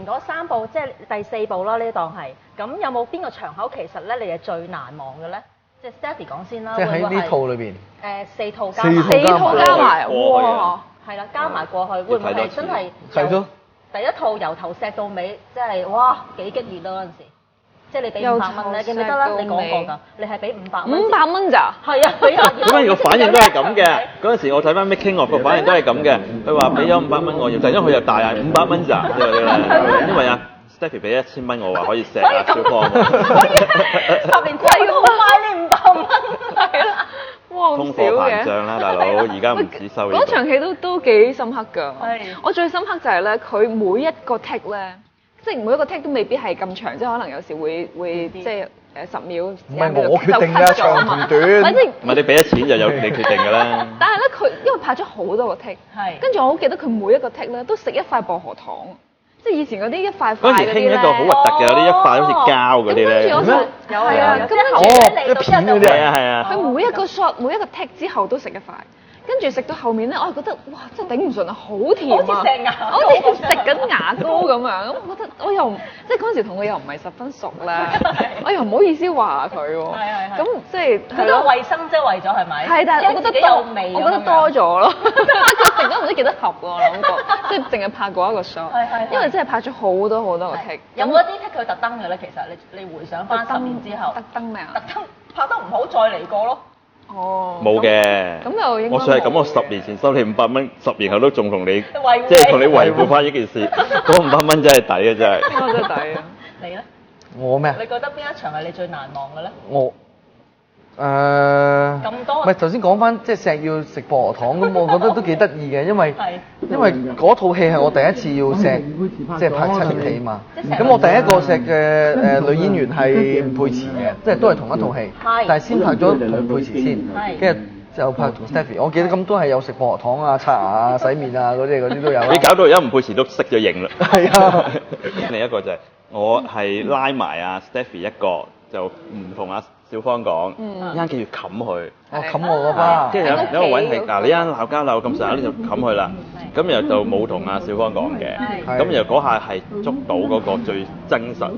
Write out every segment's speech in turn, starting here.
前嗰3部，即係第4部啦，呢檔係。咁有冇邊個場口其實咧你係最難忘嘅咧？即係 Stephy 講先啦。即係喺呢套裏邊。4套加4套加埋，哇！係啦，加埋過去，會唔會係真係係咯？第一套由頭錫到尾，即係哇幾激烈咯嗰陣時。即係你俾500蚊咧，記唔記得啦？你講過㗎，你係俾500蚊。500蚊咋？係啊，俾啊。咁樣個反應都係咁嘅。嗰陣時我睇翻 making of 個反應都係咁嘅。佢話俾咗500蚊我要，就因為佢又大嗌500蚊咋，因為啊 Stephy 俾1000蚊我話可以錫啊小方。10年之後要買呢500蚊，係啦。哇，咁通貨少嘅。膨脹啦，大佬，而家唔止收呢個。嗰場戲都幾深刻㗎。係。我最深刻就係咧，佢每一個 take 咧。即係每一個 take 都未必係咁長，即係可能有時會即係10秒。唔係我決定㗎，長同短。反正唔係你俾咗錢就有你決定㗎啦。但係咧，佢因為拍咗好多個 take，跟住我好記得佢每一個 take 咧都食一塊薄荷糖，即係以前嗰啲一塊塊嗰啲咧。嗰時興一個好核突嘅，有啲一塊好似膠嗰啲咧。跟住我就係啊，咁一片嗰啲係啊。佢每一個 shot 每一個 take 之後都食一塊。跟住食到後面咧，我係覺得哇，真係頂唔順啊，好甜啊！好似食牙，好似食緊牙膏咁樣。咁我覺得我又即係嗰陣時同佢又唔係十分熟啦，我又唔好意思話佢喎。係。咁即係佢都衞生啫，為咗係咪？係，但係我覺得有味，我覺得多咗咯。佢食咗唔知幾多盒喎，我諗過，即係淨係拍過一個 shot。係。因為真係拍咗好多好多個 take。有冇一啲 take 佢特登嘅咧？其實你回想翻10年之後，特登咩啊？特登拍得唔好，再嚟過咯。哦，冇嘅。咁又應該我算係咁，我10年前收你500蚊，10年後都仲同你，維即係同你維護翻呢件事。嗰500蚊真係抵嘅，真係。真係抵啊！你咧？我咩啊？你覺得邊一場係你最難忘嘅咧？我咁多。唔係頭先講翻，即係錫要食薄荷糖咁，我覺得都幾得意嘅，因為嗰套戲係我第一次要錫，即係拍7年戲嘛。咁我第一個錫嘅女演員係吳佩慈嘅，即係都係同一套戲，但係先拍咗同佩慈先，跟住就拍同 Stephy。我記得咁都係有食薄荷糖啊、刷牙啊、洗面啊嗰啲都有。你搞到而家吳佩慈都識咗型啦。係啊。另一個就係我係拉埋阿 Stephy 一個，就唔同阿小芳講，一間記住冚佢。我冚我嗰巴。跟住有一個位係嗱，你一間鬧交鬧咁上下，你就冚佢啦。咁然後就冇同阿小芳講嘅。咁然後嗰下係捉到嗰個最真實。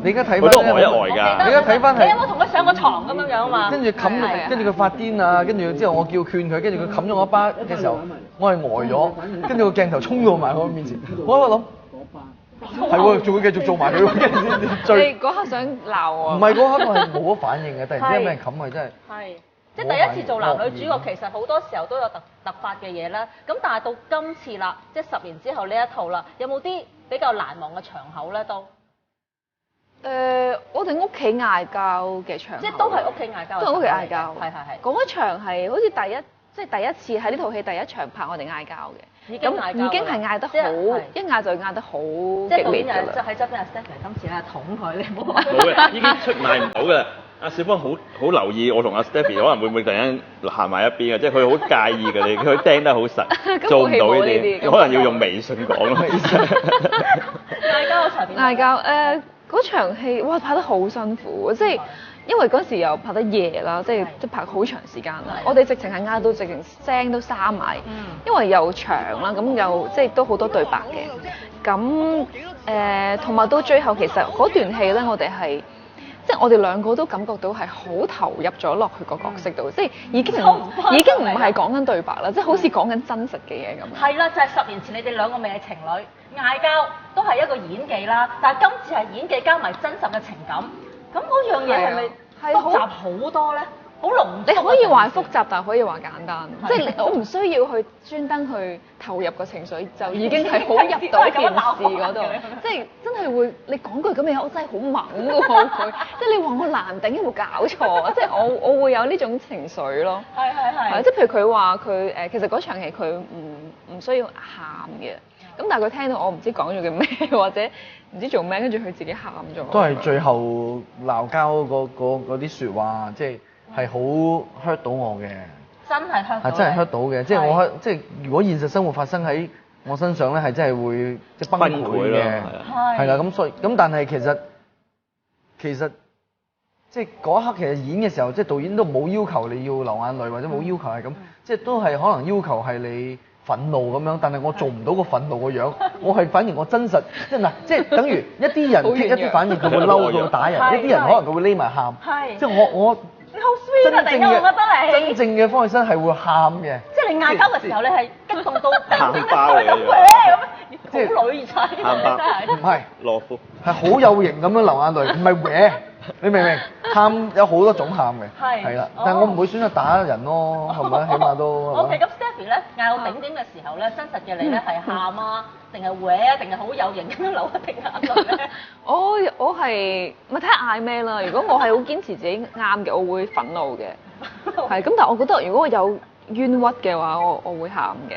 你而家睇翻，佢都呆一呆㗎。你而家睇翻係。你有冇同佢上過床咁樣樣啊嘛？跟住冚，跟住佢發癲啊！跟住之後我叫勸佢，跟住佢冚咗我一巴嘅時候，我係呆咗。跟住個鏡頭衝到埋我面前，我喺度諗。係喎，仲會繼續做埋佢喎，跟住你嗰刻想鬧我？唔係嗰刻我係冇咗反應嘅，突然之間俾人冚係真係。係，即係第一次做男女主角，其實好多時候都有突發嘅嘢啦。咁但係到今次啦，即係10年之後呢一套啦，有冇啲比較難忘嘅場口咧？都我哋屋企嗌交嘅場口，即係都係屋企嗌交，都係屋企嗌交。係。嗰一場係好似第一次喺呢套戲第一場拍我哋嗌交嘅。已經係嗌得好，一嗌就嗌得好激烈㗎啦。即係喺側邊阿 Stephy 今次咧捅佢，你唔好話。冇嘅，已經出賣唔到㗎啦。阿小芳好留意我同阿 Stephy 可能會唔會突然間行埋一邊嘅，即係佢好介意㗎，佢釘得好實，做唔到呢啲，可能要用微信講咯。嗌交嗰場邊？嗌交嗰場戲哇拍得好辛苦，即係。因為嗰時又拍得夜啦，即係拍好長時間啦。我哋直情係嗌到直情聲都沙埋，因為又長啦，咁又即係都好多對白嘅。咁同埋到最後其實嗰段戲咧，我哋係即係我哋兩個都感覺到係好投入咗落去個角色度，即係已經唔係講緊對白啦，即係好似講緊真實嘅嘢咁。係啦，就係10年前你哋兩個未係情侶，嗌交都係一個演技啦，但係今次係演技加埋真實嘅情感。咁嗰樣嘢係咪複雜好多咧？好濃。你可以話複雜，但係可以話簡單。即係我唔需要去專登去投入個情緒，就已經係好入到件事嗰度。即係真係會，你講句咁嘅嘢，我真係好猛㗎喎！即係你話我難頂，有冇搞錯？即係我會有呢種情緒咯。係。即係譬如佢話佢其實嗰場戲佢唔需要喊嘅。咁但係佢聽到我唔知講咗嘅咩，或者唔知做咩，跟住佢自己喊咗。都係最後鬧交嗰啲説話，即係好 hurt 到我嘅。真係 hurt 到。係真係 hurt 到嘅，即係我即係如果現實生活發生喺我身上咧，係真係會即係崩潰嘅。係啦，咁所以咁，但係其實即係嗰一刻其實演嘅時候，即係導演都冇要求你要流眼淚，或者冇要求係咁，即係都係可能要求係你。憤怒咁樣，但係我做唔到個憤怒個樣，反而我真實，即係等於一啲人一啲反應佢會嬲，佢會打人，一啲人可能佢會匿埋喊，即係我你好 sweet 啊！突然間我覺得你真正嘅方力申係會喊嘅，即係你嗌交嘅時候，你係激動到喊包嚟嘅，即係好女仔，喊包唔係懦夫，係好有型咁樣流眼淚，唔係搲，你明唔明？喊有好多種喊嘅，係啦，但係我唔會選擇打人咯，係咪？起碼都。OK，咁 Stephy 咧嗌到頂點嘅時候咧，真實嘅你咧係喊啊，定係搲啊，定係好有型咁樣流一滴眼淚咧？我係咪睇下嗌咩啦？如果我係好堅持自己啱嘅，我會憤怒嘅。係咁，但係我覺得如果我有冤屈嘅話，我會喊嘅。